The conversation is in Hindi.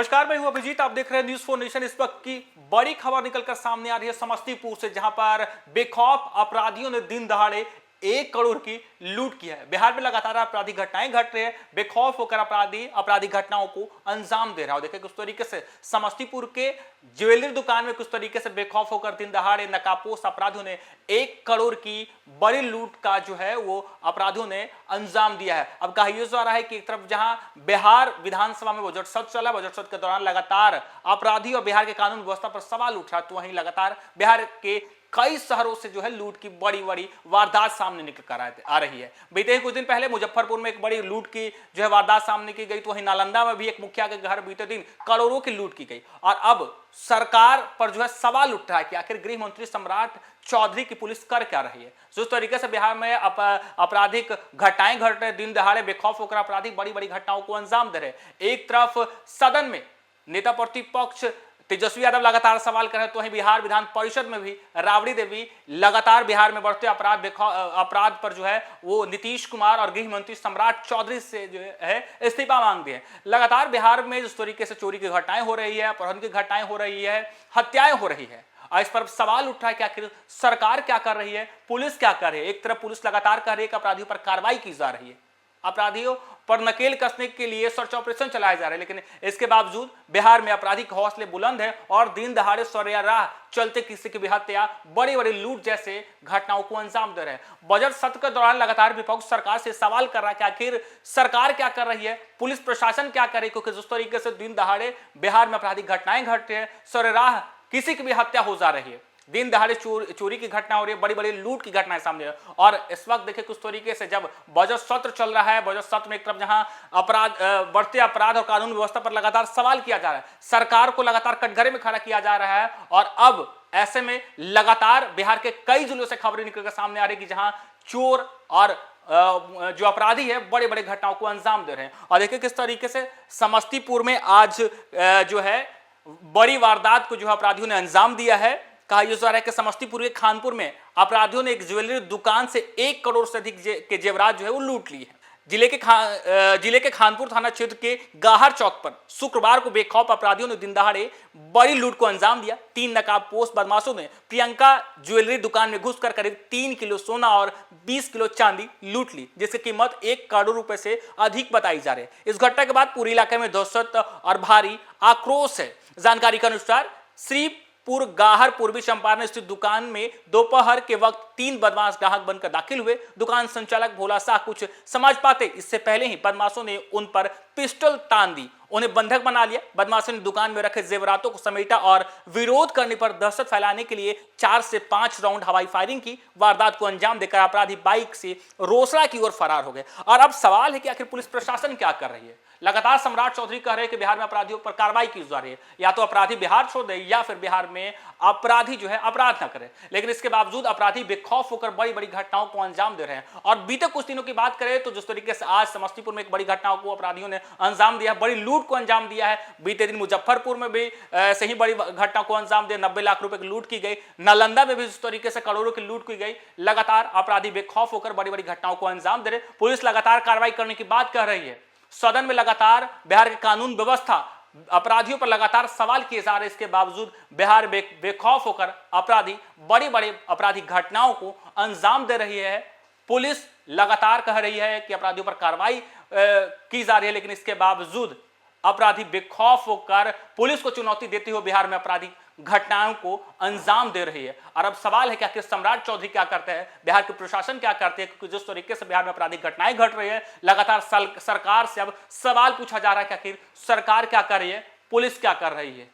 नमस्कार, मैं हूं अभिजीत। आप देख रहे हैं न्यूज फॉर नेशन। इस वक्त की बड़ी खबर निकलकर सामने आ रही है समस्तीपुर से, जहां पर बेखौफ अपराधियों ने दिन दहाड़े 1 करोड़ की लूट की है। बिहार में लगातार आपराधिक घटनाएं घट रही है। बेखौफ होकर अपराधी आपराधिक घटनाओं को अंजाम दे रहा है। देखिए किस तरीके से समस्तीपुर के ज्वेलरी दुकान में किस तरीके से बेखौफ होकर दिन दहाड़े नकाबपोश अपराधियों ने 1 करोड़ की बड़ी लूट का जो है वो अपराधियों ने अंजाम दिया है। अब कहा यह जा रहा है कि एक तरफ जहां बिहार विधानसभा में बजट सत्र चला, बजट सत्र के दौरान लगातार अपराधी और बिहार के कानून व्यवस्था पर सवाल उठ रहा है, तो वहीं लगातार बिहार के कई शहरों से जो है लूट की बड़ी बड़ी वारदात सामने निकल कर आ रही है। बीते कुछ दिन पहले मुजफ्फरपुर में एक बड़ी लूट की जो है वारदात सामने की गई, तो वहीं नालंदा में भी एक मुखिया के घर बीते दिन करोड़ों की लूट की गई। और अब सरकार पर जो है सवाल उठ रहा है कि आखिर गृह मंत्री सम्राट चौधरी की पुलिस कर क्या रही है। जिस तरीके से बिहार में आपराधिक घटनाएं घट रहे, दिन दहाड़े बेखौफ होकर आपराधिक बड़ी बड़ी घटनाओं को अंजाम दे रहे। एक तरफ सदन में नेता प्रतिपक्ष तेजस्वी यादव लगातार सवाल कर रहे हैं, तो वहीं बिहार विधान परिषद में भी राबड़ी देवी लगातार बिहार में बढ़ते अपराध पर जो है वो नीतीश कुमार और गृह मंत्री सम्राट चौधरी से जो है इस्तीफा मांग दिए। लगातार बिहार में जिस तरीके से चोरी की घटनाएं हो रही है, अपहरण की घटनाएं हो रही है, हत्याएं हो रही है, इस पर सवाल उठ रहा है कि आखिर सरकार क्या कर रही है, पुलिस क्या कर रही है। एक तरफ पुलिस लगातार कह रही है कि अपराधियों पर कार्रवाई की जा रही है, अपराधियों पर नकेल कसने के लिए सर्च ऑपरेशन चलाए जा रहे हैं, लेकिन इसके बावजूद बिहार में आपराधिक हौसले बुलंद है और दिन दहाड़े सरेआम चलते किसी की भी हत्या, बड़ी बड़ी लूट जैसे घटनाओं को अंजाम दे रहे हैं। बजट सत्र के दौरान लगातार विपक्ष सरकार से सवाल कर रहा है कि आखिर सरकार क्या कर रही है, पुलिस प्रशासन क्या करे, क्योंकि जिस तरीके से दिन दहाड़े बिहार में आपराधिक घटनाएं घट रही है, सरेआम किसी की भी हत्या हो जा रही है, दिन दहाड़े चोरी की घटना हो रही है, बड़ी बड़ी लूट की घटनाएं सामने है। और इस वक्त देखिए किस तरीके से जब बजट सत्र चल रहा है, बजट सत्र में एक तरफ जहां बढ़ते अपराध और कानून व्यवस्था पर लगातार सवाल किया जा रहा है, सरकार को लगातार कटघरे में खड़ा किया जा रहा है, और अब ऐसे में लगातार बिहार के कई जिलों से खबरें निकलकर सामने आ रही कि जहां चोर और जो अपराधी है बड़े बड़े घटनाओं को अंजाम दे रहे हैं। और देखिए किस तरीके से समस्तीपुर में आज जो है बड़ी वारदात को जो है अपराधियों ने अंजाम दिया है। कहा यह जा रहा है कि समस्तीपुर के खानपुर में अपराधियों ने एक ज्वेलरी दुकान से 1 करोड़ से अधिक के जेवरात जो है वो लूट ली है। जिले के खानपुर थाना क्षेत्र के गाहर चौक पर शुक्रवार को बेखौफ अपराधियों ने दिन दहाड़े बड़ी लूट को अंजाम दिया। 3 नकाबपोश बदमाशों ने प्रियंका ज्वेलरी दुकान में घुसकर करीब 3 किलो सोना और 20 किलो चांदी लूट ली, जिसकी कीमत 1 करोड़ रुपए से अधिक बताई जा रही है। इस घटना के बाद पूरे इलाके में दहशत और भारी आक्रोश है। जानकारी के अनुसार श्रीपुर गाहर पूर्वी चंपारण स्थित दुकान में दोपहर के वक्त 3 बदमाश ग्राहक बनकर दाखिल हुए। दुकान संचालक भोला शाह कुछ समझ पाते इससे पहले ही बदमाशों ने उन पर पिस्टल तान दी, उन्हें बंधक बना लिया। बदमाशों ने दुकान में रखे जेवरातों को समेटा और विरोध करने पर दहशत फैलाने के लिए 4 से 5 राउंड हवाई फायरिंग की। वारदात को अंजाम देकर अपराधी बाइक से रोसड़ा की ओर फरार हो गए। और अब सवाल है कि आखिर पुलिस प्रशासन क्या कर रही है। लगातार सम्राट चौधरी कह रहे हैं कि बिहार में अपराधियों पर कार्रवाई की जा रही है, या तो अपराधी बिहार छोड़ दे या फिर बिहार में अपराधी जो है अपराध ना करे, लेकिन इसके बावजूद अपराधी बेखौफ होकर बड़ी बड़ी घटनाओं को अंजाम दे रहे हैं। और बीते कुछ दिनों की बात करें तो जिस तरीके से आज समस्तीपुर में एक बड़ी घटनाओं को अपराधियों ने अंजाम दिया, बड़ी लूट को अंजाम दिया है। बीते दिन मुजफ्फरपुर में भी ऐसे ही बड़ी घटना को अंजाम दिया, 90 लाख रुपए की लूट की गई। नालंदा में भी इस तरीके से करोड़ों की लूट की गई। लगातार अपराधी बेखौफ होकर बड़ी बड़ी घटनाओं को अंजाम दे रहे। पुलिस लगातार कार्रवाई करने की बात कह रही है। सदन में लगातार बिहार के कानून व्यवस्था, अपराधियों पर लगातार सवाल किए जा रहे, इसके बावजूद बिहार बेखौफ होकर अपराधी बड़ी बड़ी आपराधिक घटनाओं को अंजाम दे रही है। पुलिस लगातार कह रही है कि अपराधियों पर कार्रवाई की जा रही है, लेकिन इसके बावजूद अपराधी बेखौफ होकर पुलिस को चुनौती देते हुए बिहार में आपराधिक घटनाओं को अंजाम दे रही है। और अब सवाल है कि आखिर सम्राट चौधरी क्या करते हैं, बिहार के प्रशासन क्या करते हैं, क्योंकि जिस तरीके से बिहार में आपराधिक घटनाएं घट रही है, लगातार सरकार से अब सवाल पूछा जा रहा है कि आखिर सरकार क्या कर रही है, पुलिस क्या कर रही है।